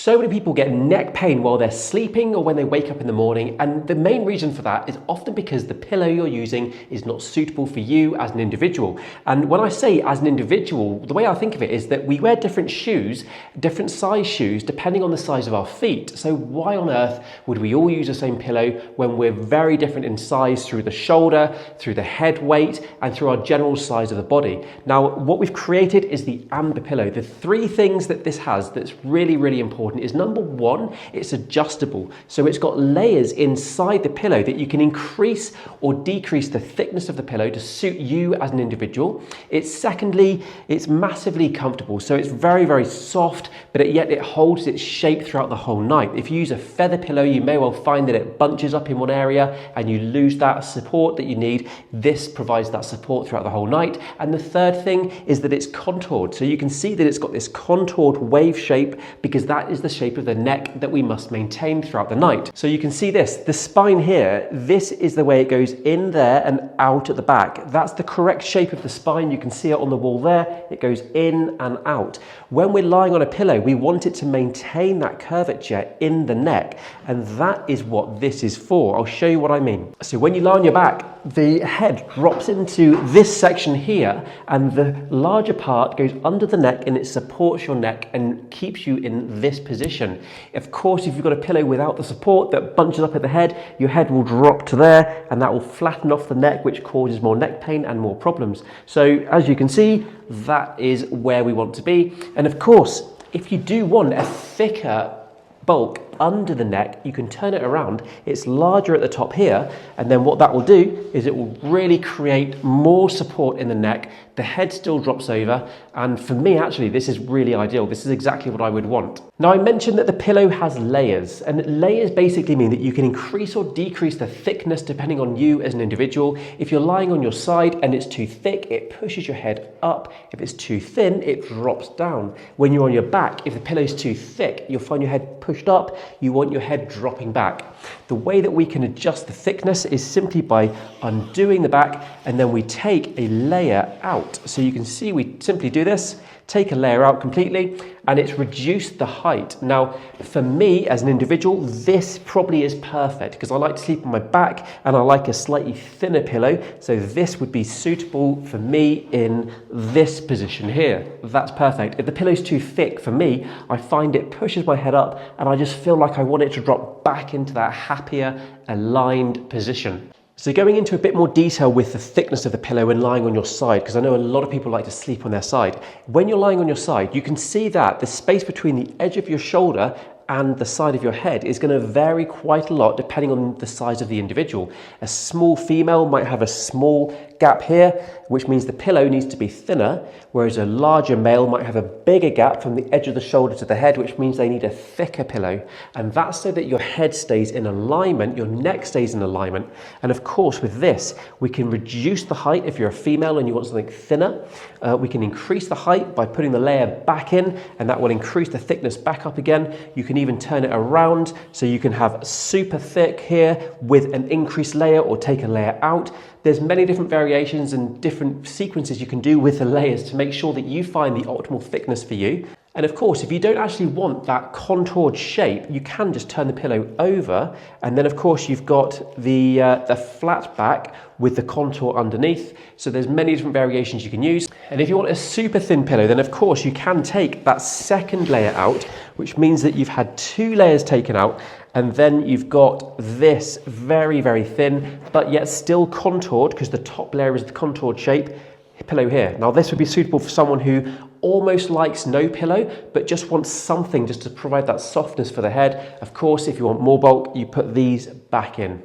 So many people get neck pain while they're sleeping or when they wake up in the morning, and the main reason for that is often because the pillow you're using is not suitable for you as an individual. And when I say as an individual, the way I think of it is that we wear different shoes, different size shoes, depending on the size of our feet. So why on earth would we all use the same pillow when we're very different in size through the shoulder, through the head weight, and through our general size of the body? Now, what we've created is the Amber pillow. The three things that this has that's really important is number one, it's adjustable. So it's got layers inside the pillow that you can increase or decrease the thickness of the pillow to suit you as an individual. Secondly, it's massively comfortable. So it's very soft, but yet it holds its shape throughout the whole night. If you use a feather pillow, you may well find that it bunches up in one area and you lose that support that you need. This provides that support throughout the whole night. And the third thing is that it's contoured. So you can see that it's got this contoured wave shape because that is the shape of the neck that we must maintain throughout the night. So you can see the spine here, this is the way it goes in there and out at the back. That's the correct shape of the spine. You can see it on the wall there. It goes in and out. When we're lying on a pillow, we want it to maintain that curvature in the neck, and that is what this is for. I'll show you what I mean. So when you lie on your back, the head drops into this section here, and the larger part goes under the neck and it supports your neck and keeps you in this position. Of course, if you've got a pillow without the support that bunches up at the head, your head will drop to there and that will flatten off the neck, which causes more neck pain and more problems. So as you can see, that is where we want to be. And of course, if you do want a thicker bulk under the neck, you can turn it around. It's larger at the top here, and then what that will do is it will really create more support in the neck. The head still drops over, and for me actually this is really ideal. This is exactly what I would want. Now, I mentioned that the pillow has layers, and layers basically mean that you can increase or decrease the thickness depending on you as an individual. If you're lying on your side and it's too thick, it pushes your head up. If it's too thin, it drops down. When you're on your back, if the pillow is too thick, you'll find your head pushed up. You want your head dropping back. The way that we can adjust the thickness is simply by undoing the back, and then we take a layer out. So you can see we simply do this, take a layer out completely, and it's reduced the height. Now, for me as an individual, this probably is perfect because I like to sleep on my back and I like a slightly thinner pillow. So this would be suitable for me in this position here. That's perfect. If the pillow's too thick for me, I find it pushes my head up and I just feel like I want it to drop back into that happier, aligned position. So going into a bit more detail with the thickness of the pillow when lying on your side, because I know a lot of people like to sleep on their side. When you're lying on your side, you can see that the space between the edge of your shoulder and the side of your head is going to vary quite a lot depending on the size of the individual. A small female might have a small gap here, which means the pillow needs to be thinner, whereas a larger male might have a bigger gap from the edge of the shoulder to the head, which means they need a thicker pillow. And that's so that your head stays in alignment, your neck stays in alignment. And of course, with this, we can reduce the height if you're a female and you want something thinner. We can increase the height by putting the layer back in, and that will increase the thickness back up again. You can even turn it around, so you can have super thick here with an increased layer or take a layer out. There's many different variations and different sequences you can do with the layers to make sure that you find the optimal thickness for you. And of course, if you don't actually want that contoured shape, you can just turn the pillow over, and then of course you've got the flat back with the contour underneath. So there's many different variations you can use. And if you want a super thin pillow, then of course you can take that second layer out, which means that you've had two layers taken out, and then you've got this very thin, but yet still contoured, because the top layer is the contoured shape, pillow here. Now this would be suitable for someone who almost likes no pillow, but just wants something just to provide that softness for the head. Of course, if you want more bulk, you put these back in.